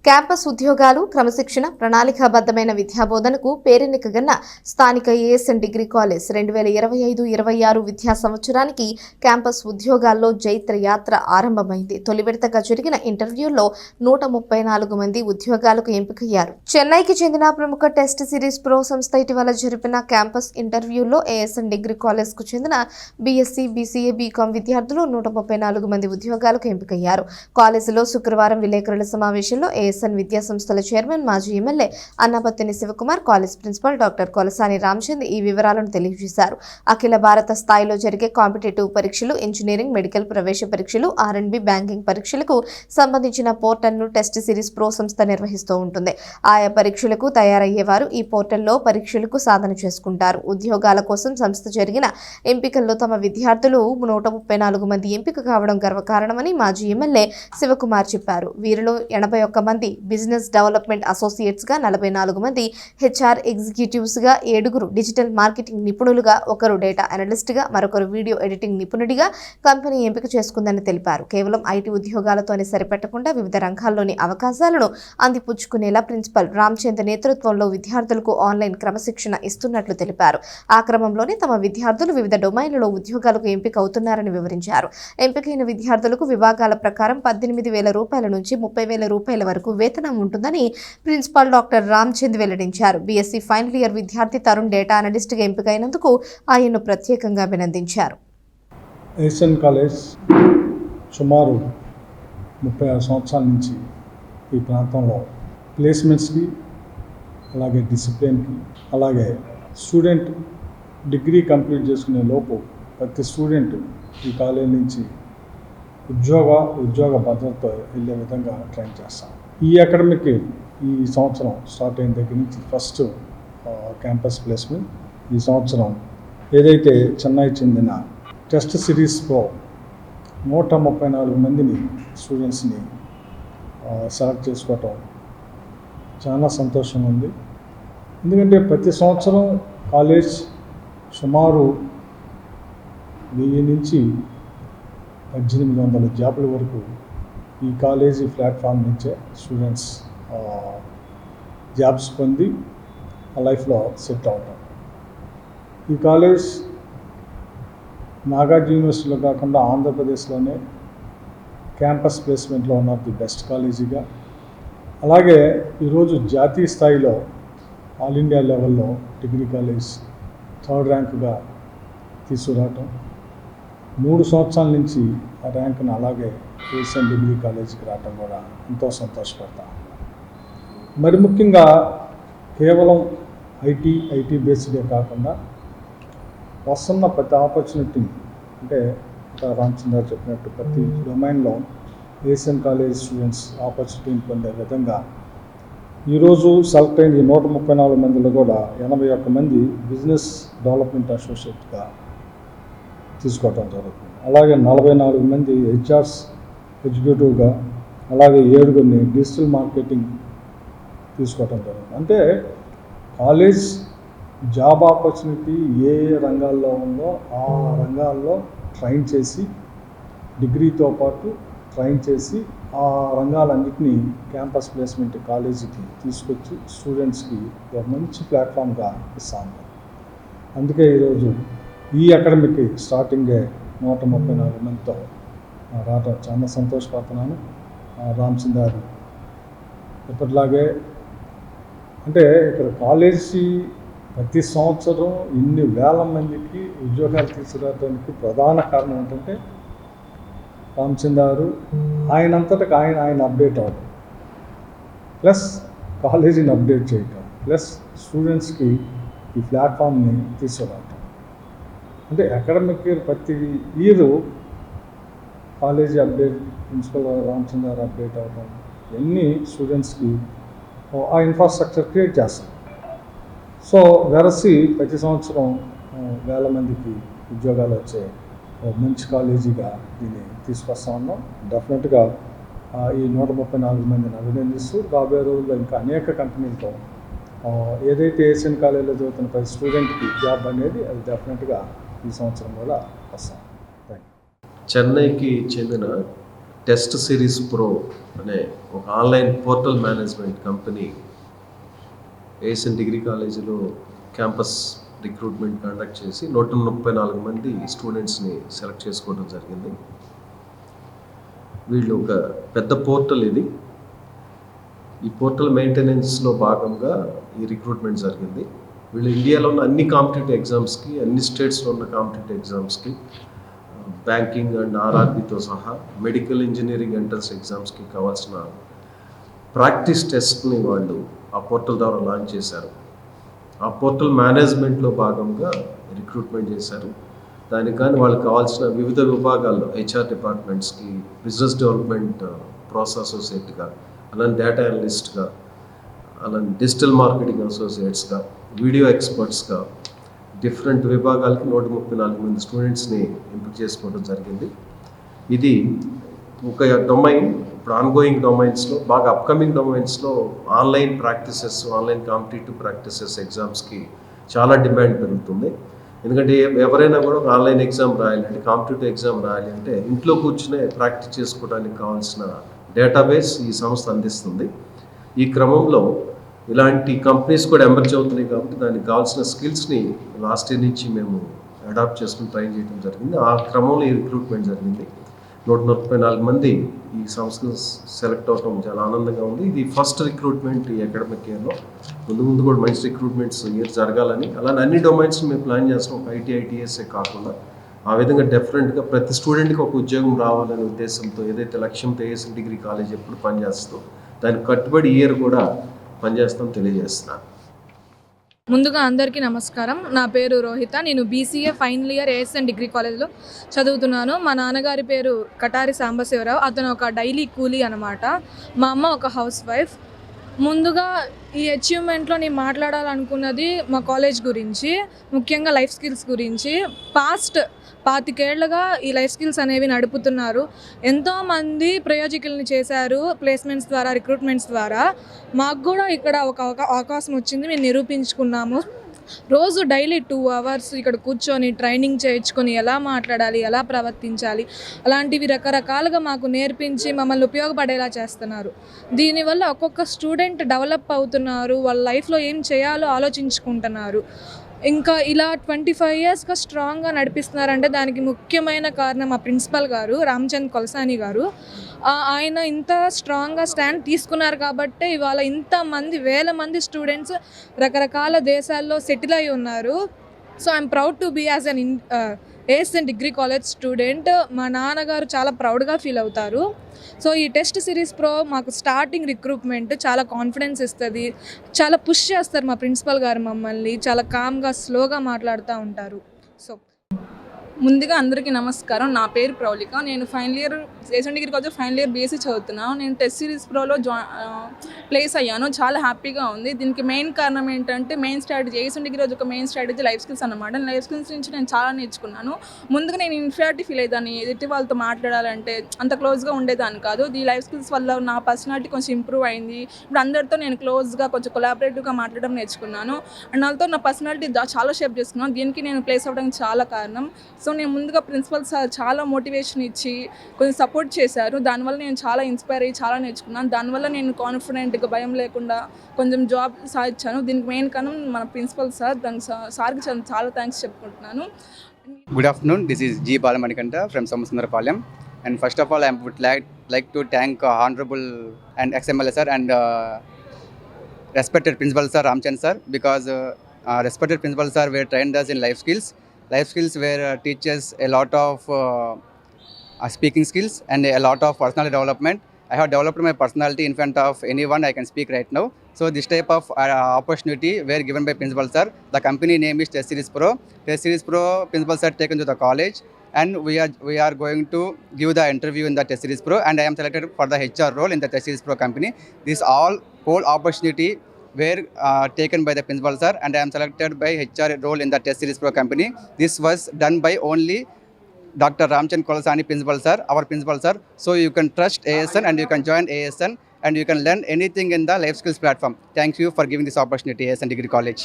Campus ఉద్యోగాలు, క్రమశిక్షణ, ప్రణాళికాబద్ధమైన విద్యాబోధనకు పేరెన్నికగన్న స్థానిక ఏఎస్ఎన్ డిగ్రీ కాలేజ్ 2025-26 విద్యా సంవత్సరానికి క్యాంపస్ ఉద్యోగాల్లో జైత్ర యాత్ర ఆరంభమైంది. తొలి విడతగా జరిగిన ఇంటర్వ్యూల్లో 134 మంది ఉద్యోగాలకు ఎంపికయ్యారు. చెన్నైకి చెందిన ప్రముఖ టెస్ట్ సిరీస్ ప్రో సంస్థ ఇటీవల జరిపిన క్యాంపస్ ఇంటర్వ్యూల్లో ఏఎస్ఎన్ డిగ్రీ కాలేజ్ కు చెందిన బీఎస్సీ, బీసీఏ, బీకాం విద్యార్థులు 134 మంది ఉద్యోగాలకు ఎంపికయ్యారు. కాలేజీలో శుక్రవారం విలేకరుల సమావేశంలో ఏఎస్ఎన్ విద్యా సంస్థల చైర్మన్, మాజీ MLA Annabathini Sivakumar, college principal doctor Kolasani Ramachand ఈ వివరాలను తెలియజేశారు. అఖిల భారత స్థాయిలో జరిగే కాంపిటేటివ్ పరీక్షలు, ఇంజనీరింగ్, మెడికల్ ప్రవేశ పరీక్షలు, ఆర్ఎండ్బి, బ్యాంకింగ్ పరీక్షలకు సంబంధించిన పోర్టల్ను టెస్ట్ సిరీస్ ప్రో సంస్థ నిర్వహిస్తూ ఉంటుంది. ఆయా పరీక్షలకు తయారయ్యేవారు ఈ పోర్టల్లో పరీక్షలకు సాధన చేసుకుంటారు. ఉద్యోగాల కోసం సంస్థ జరిగిన ఎంపికల్లో తమ విద్యార్థులు 134 మంది ఎంపిక కావడం గర్వకారణమని మాజీ ఎమ్మెల్యే శివకుమార్ చెప్పారు. వీరిలో 81 మంది బిజినెస్ డెవలప్మెంట్ అసోసియేట్స్ గా, 44 మంది హెచ్ఆర్ ఎగ్జిక్యూటివ్స్ గా, 7 డిజిటల్ మార్కెటింగ్ నిపుణులుగా, 1 డేటా అనలిస్ట్ గా, మరొకరు వీడియో ఎడిటింగ్ నిపుణుడిగా కంపెనీ ఎంపిక చేసుకుందని తెలిపారు. కేవలం ఐటీ ఉద్యోగాలతోనే సరిపెట్టకుండా వివిధ రంగాల్లోని అవకాశాలను అందిపుచ్చుకునేలా ప్రిన్సిపల్ రామచంద్ నేతృత్వంలో విద్యార్థులకు ఆన్లైన్ క్రమశిక్షణ ఇస్తున్నట్లు తెలిపారు. ఆ క్రమంలోనే తమ విద్యార్థులు వివిధ డొమైన్లలో ఉద్యోగాలకు ఎంపిక అవుతున్నారని వివరించారు. ఎంపికైన విద్యార్థులకు విభాగాల ప్రకారం 18,000 రూపాయల నుంచి 30,000 రూపాయల వరకు వేతనం ఉంటుందని ప్రిన్సిపాల్ డాక్టర్ రామచంద్ వెల్లడించారు. బీఎస్సీ ఫైనల్ ఇయర్ విద్యార్థి తరుణ్ డేటా అనలిస్ట్గా ఎంపికైనందుకు ఆయన్ను ప్రత్యేకంగా అభినందించారు. ఏఎస్ఎన్ కాలేజ్ సుమారు 36 సంవత్సరాల నుంచి ఈ ప్రాంతంలో ప్లేస్మెంట్స్కి, అలాగే డిసిప్లిన్కి, అలాగే స్టూడెంట్ డిగ్రీ కంప్లీట్ చేసుకునే లోపు ప్రతి స్టూడెంట్ ఈ కాలేజ్ నుంచి ఉద్యోగ భద్రతతో వెళ్ళే విధంగా ట్రైన్ చేస్తాం. ఈ అకాడమిక్ ఈ సంవత్సరం స్టార్ట్ అయిన దగ్గర నుంచి ఫస్ట్ క్యాంపస్ ప్లేస్మెంట్ ఈ సంవత్సరం ఏదైతే చెన్నై చెందిన టెస్ట్ సిరీస్ ప్రో 134 మందిని స్టూడెంట్స్ని సెలెక్ట్ చేసుకోవటం చాలా సంతోషంగా ఉంది. ఎందుకంటే ప్రతి సంవత్సరం కాలేజ్ సుమారు 1000 నుంచి 1800 జాబ్ల వరకు ఈ కాలేజీ ప్లాట్ఫామ్ నుంచే స్టూడెంట్స్ జాబ్స్ పొంది ఆ లైఫ్లో సెట్ అవటం. ఈ కాలేజ్ నాగార్జున యూనివర్సిటీలో కాకుండా ఆంధ్రప్రదేశ్లోనే క్యాంపస్ ప్లేస్మెంట్లో ఉన్న ది బెస్ట్ కాలేజీగా, అలాగే ఈరోజు జాతీయ స్థాయిలో ఆల్ ఇండియా లెవెల్లో డిగ్రీ కాలేజ్ 3rd ర్యాంకుగా తీసుకురావటం, 3 సంవత్సరాల నుంచి ఆ ర్యాంకును అలాగే ఏఎస్ఎన్ డిగ్రీ కాలేజీకి రావటం కూడా ఎంతో సంతోషపడతాం. మరి ముఖ్యంగా కేవలం ఐటీ బేస్డే కాకుండా వస్తున్న ప్రతి ఆపర్చునిటీ, అంటే రామచంద్ర చెప్పినట్టు ప్రతి డొమైన్లో ఏఎస్ఎన్ కాలేజ్ స్టూడెంట్స్ ఆపర్చునిటీని పొందే విధంగా ఈరోజు సెలెక్ట్ అయిన 134 మందిలో కూడా 81 మంది బిజినెస్ డెవలప్మెంట్ అసోసియేట్గా తీసుకోవటం జరుగుతుంది. అలాగే 44 మంది హెచ్ఆర్స్ ఎగ్జిక్యూటివ్గా, అలాగే 7 డిజిటల్ మార్కెటింగ్ తీసుకోవటం జరుగుతుంది. అంటే కాలేజ్ జాబ్ ఆపర్చునిటీ ఏ రంగాల్లో ఉందో ఆ రంగాల్లో ట్రైన్ చేసి, డిగ్రీతో పాటు ట్రైన్ చేసి ఆ రంగాలన్నింటినీ క్యాంపస్ ప్లేస్మెంట్ కాలేజీకి తీసుకొచ్చి స్టూడెంట్స్కి ఒక మంచి ప్లాట్ఫామ్గా ఇస్తాము. అందుకే ఈరోజు ఈ అకాడమిక్ స్టార్టింగే 134 మందితో రావటం చాలా సంతోషపడుతున్నాను. రామచంద్ గారు ఇప్పటిలాగే, అంటే ఇక్కడ కాలేజీ ప్రతి సంవత్సరం ఇన్ని వేల మందికి ఉద్యోగాలు తీసుకురావడానికి ప్రధాన కారణం ఏంటంటే రామచంద్ గారు ఆయనంతటా ఆయన అప్డేట్ అవ్వడం, ప్లస్ కాలేజీని అప్డేట్ చేయటం, ప్లస్ స్టూడెంట్స్కి ఈ ప్లాట్ఫామ్ని తీసుకురావటం. అంటే అకాడమిక్ ఇయర్ ప్రతి year college update, principal Ramchand గారు అప్డేట్ అవ్వడం, ఎన్ని స్టూడెంట్స్కి ఆ ఇన్ఫ్రాస్ట్రక్చర్ క్రియేట్ చేస్తాం. సో వెరసి ప్రతి సంవత్సరం వేల మందికి ఉద్యోగాలు వచ్చే మంచి కాలేజీగా దీన్ని తీసుకొస్తా ఉన్నాం. డెఫినెట్గా ఈ 134 మందిని అభినందిస్తూ రాబోయే రోజుల్లో ఇంకా అనేక కంపెనీలతో ఏదైతే ఏఎస్ఎన్ కాలేజీలో చదువుతున్న ప్రతి స్టూడెంట్కి జాబ్ అనేది అది డెఫినెట్గా ఈ సంవత్సరం కూడా వస్తాం. చెన్నైకి చెందిన టెస్ట్ సిరీస్ ప్రో అనే ఒక online portal management company ASN degree కాలేజీలో క్యాంపస్ రిక్రూట్మెంట్ కండక్ట్ చేసి 134 మంది స్టూడెంట్స్ని సెలెక్ట్ చేసుకోవడం జరిగింది. వీళ్ళు ఒక పెద్ద పోర్టల్ ఇది. ఈ పోర్టల్ మెయింటెనెన్స్లో భాగంగా ఈ రిక్రూట్మెంట్ జరిగింది. వీళ్ళు ఇండియాలో ఉన్న అన్ని కాంపిటేటివ్ ఎగ్జామ్స్కి, అన్ని స్టేట్స్లో ఉన్న కాంపిటేటివ్ ఎగ్జామ్స్కి, బ్యాంకింగ్ అండ్ ఆర్ఆర్బితో సహా మెడికల్, ఇంజనీరింగ్ ఎంట్రన్స్ ఎగ్జామ్స్కి కావాల్సిన ప్రాక్టీస్ టెస్ట్ని వాళ్ళు ఆ పోర్టల్ ద్వారా లాంచ్ చేశారు. ఆ పోర్టల్ మేనేజ్మెంట్లో భాగంగా రిక్రూట్మెంట్ చేశారు. దానికి కానీ వాళ్ళకి కావాల్సిన వివిధ విభాగాల్లో హెచ్ఆర్ డిపార్ట్మెంట్స్కి, బిజినెస్ డెవలప్మెంట్ ప్రాసెస్ అసోసియేట్గా, అలానే డేటా అనలిస్ట్గా, అలానే డిజిటల్ మార్కెటింగ్ అసోసియేట్స్గా, వీడియో ఎక్స్పర్ట్స్గా డిఫరెంట్ విభాగాలకి 134 మంది స్టూడెంట్స్ని ఎంపిక చేసుకోవడం జరిగింది. ఇది ఒక డొమైన్. ఇప్పుడు ఆన్గోయింగ్ డొమైన్స్లో, బాగా అప్కమింగ్ డొమైన్స్లో online practices, online competitive practices ఎగ్జామ్స్కి చాలా డిమాండ్ పెరుగుతుంది. ఎందుకంటే ఎవరైనా కూడా ఒక ఆన్లైన్ ఎగ్జామ్ రాయాలంటే, కాంపిటేటివ్ ఎగ్జామ్ రాయాలి అంటే ఇంట్లో కూర్చునే ప్రాక్టీస్ చేసుకోవడానికి కావాల్సిన డేటాబేస్ ఈ సంస్థ అందిస్తుంది. ఈ క్రమంలో ఇలాంటి కంపెనీస్ కూడా ఎమర్జ్ అవుతున్నాయి కాబట్టి దానికి కావాల్సిన స్కిల్స్ని లాస్ట్ ఇయర్ నుంచి మేము అడాప్ట్ చేసుకుని ట్రైన్ చేయడం జరిగింది. ఆ క్రమంలో ఈ రిక్రూట్మెంట్ జరిగింది. 134 మంది ఈ సంస్థకు సెలెక్ట్ అవడం చాలా ఆనందంగా ఉంది. ఇది ఫస్ట్ రిక్రూట్మెంట్ ఈ అకాడమిక్ ఇయర్లో. ముందు కూడా మంచి రిక్రూట్మెంట్స్ ఇయర్ జరగాలని, అలానే అన్ని డొమైన్స్ మేము ప్లాన్ చేస్తాం. ఒక ఐటీఐటీఎస్ఏ కాకుండా ఆ విధంగా డిఫరెంట్గా ప్రతి స్టూడెంట్కి ఒక ఉద్యోగం రావాలనే ఉద్దేశంతో, ఏదైతే లక్ష్యంతో ఏఎస్ఎన్ డిగ్రీ కాలేజ్ ఎప్పుడు పనిచేస్తుందో దానికి కట్టుబడి ఇయర్ కూడా పనిచేస్తాం తెలియజేస్తున్నాను. ముందుగా అందరికీ నమస్కారం. నా పేరు రోహిత. నేను BCA final year ASN degree కాలేజ్లో చదువుతున్నాను. మా నాన్నగారి పేరు కటారి సాంబశివరావు. అతను ఒక డైలీ కూలీ అనమాట. మా అమ్మ ఒక హౌస్ వైఫ్. ముందుగా ఈ అచీవ్మెంట్లో నేను మాట్లాడాలనుకున్నది మా కాలేజ్ గురించి, ముఖ్యంగా లైఫ్ స్కిల్స్ గురించి. పాస్ట్ 25 ఏళ్లుగా ఈ లైఫ్ స్కిల్స్ అనేవి నడుపుతున్నారు. ఎంతోమంది ప్రయోజకుల్ని చేశారు ప్లేస్మెంట్స్ ద్వారా, రిక్రూట్మెంట్స్ ద్వారా. మాకు కూడా ఇక్కడ ఒక అవకాశం వచ్చింది, మేము నిరూపించుకున్నాము. రోజు డైలీ 2 అవర్స్ ఇక్కడ కూర్చొని ట్రైనింగ్ చేయించుకొని ఎలా మాట్లాడాలి, ఎలా ప్రవర్తించాలి, అలాంటివి రకరకాలుగా మాకు నేర్పించి మమ్మల్ని ఉపయోగపడేలా చేస్తున్నారు. దీనివల్ల ఒక్కొక్క స్టూడెంట్ డెవలప్ అవుతున్నారు, వాళ్ళ లైఫ్లో ఏం చేయాలో ఆలోచించుకుంటున్నారు. ఇంకా ఇలా 25 ఇయర్స్గా స్ట్రాంగ్గా నడిపిస్తున్నారంటే దానికి ముఖ్యమైన కారణం మా ప్రిన్సిపల్ గారు రామచంద్ కొలసాని గారు. ఆయన ఇంత స్ట్రాంగ్గా స్టాండ్ తీసుకున్నారు కాబట్టి ఇవాళ ఇంతమంది వేల మంది స్టూడెంట్స్ రకరకాల దేశాల్లో సెటిల్ అయి ఉన్నారు. So I'm proud to be as an ASN degree college student. మా నాన్నగారు చాలా ప్రౌడ్గా ఫీల్ అవుతారు. సో ఈ టెస్ట్ సిరీస్ ప్రో మాకు స్టార్టింగ్ రిక్రూట్మెంట్ చాలా కాన్ఫిడెన్స్ ఇస్తుంది, చాలా పుష్ చేస్తారు మా ప్రిన్సిపల్ గారు మమ్మల్ని. చాలా కామ్గా స్లోగా మాట్లాడుతూ ఉంటారు. సో ముందుగా అందరికీ నమస్కారం. నా పేరు ప్రౌలిక. నేను final year ASN degree college final year BSc చదువుతున్నాను. నేను టెస్ట్ సిరీస్ ప్రోలో ప్లేస్ అయ్యాను. చాలా హ్యాపీగా ఉంది. దీనికి మెయిన్ కారణం ఏంటంటే మెయిన్ స్ట్రాటజీ, ఏఎస్ఎన్ డిగ్రీ రోజు ఒక మెయిన్ స్ట్రాటజీ లైఫ్ స్కిల్స్ అన్నమాట. లైఫ్ స్కిల్స్ నుంచి నేను చాలా నేర్చుకున్నాను. ముందుగా నేను ఇన్ఫీరియారిటీ ఫీల్ అయ్యేదాన్ని, ఎదుటి వాళ్ళతో మాట్లాడాలంటే అంత క్లోజ్గా ఉండేదాన్ని కాదు. ఈ లైఫ్ స్కిల్స్ వల్ల నా పర్సనాలిటీ కొంచెం ఇంప్రూవ్ అయింది. ఇప్పుడు అందరితో నేను క్లోజ్గా కొంచెం కొలాబరేటివ్గా మాట్లాడడం నేర్చుకున్నాను. అండ్ వాళ్ళతో నా పర్సనాలిటీ చాలా షేప్ చేసుకున్నాను. దీనికి నేను ప్లేస్ అవ్వడానికి చాలా కారణం. సో నేను ముందుగా ప్రిన్సిపల్ సార్ చాలా మోటివేషన్ ఇచ్చి కొంచెం సపోర్ట్ చేశారు. దానివల్ల నేను చాలా ఇన్స్పైర్ అయ్యి చాలా నేర్చుకున్నాను. దానివల్ల నేను కాన్ఫిడెంట్గా, భయం లేకుండా కొంచెం జాబ్ సాధించాను. దీనికి మెయిన్ కారణం మన ప్రిన్సిపల్ సార్. దానికి సార్కి చాలా థ్యాంక్స్ చెప్పుకుంటున్నాను. Good afternoon. This is G. Balamanikanta from Samusundarpalayam. And first of all, I would like to thank Honorable and XMLA sir and respected Principal Sir Ramchand sir, because respected Principal sir were trained us in life skills. Life skills were teaches a lot of speaking skills and a lot of personality development. I have developed my personality in front of anyone. I can speak right now. So this type of opportunity were given by Principal Sir. The company name is Test Series Pro. Test Series Pro Principal Sir taken to the college, and we are going to give the interview in the Test Series Pro, and I am selected for the HR role in the Test Series Pro company. This whole opportunity were taken by the Principal Sir, and I am selected by HR role in the Test Series Pro company. This was done by only Dr. Ramchand Kolasani Principal Sir, our Principal Sir. So you can trust ASN and you can join ASN and you can learn anything in the life skills platform. Thank you for giving this opportunity, ASN Degree College.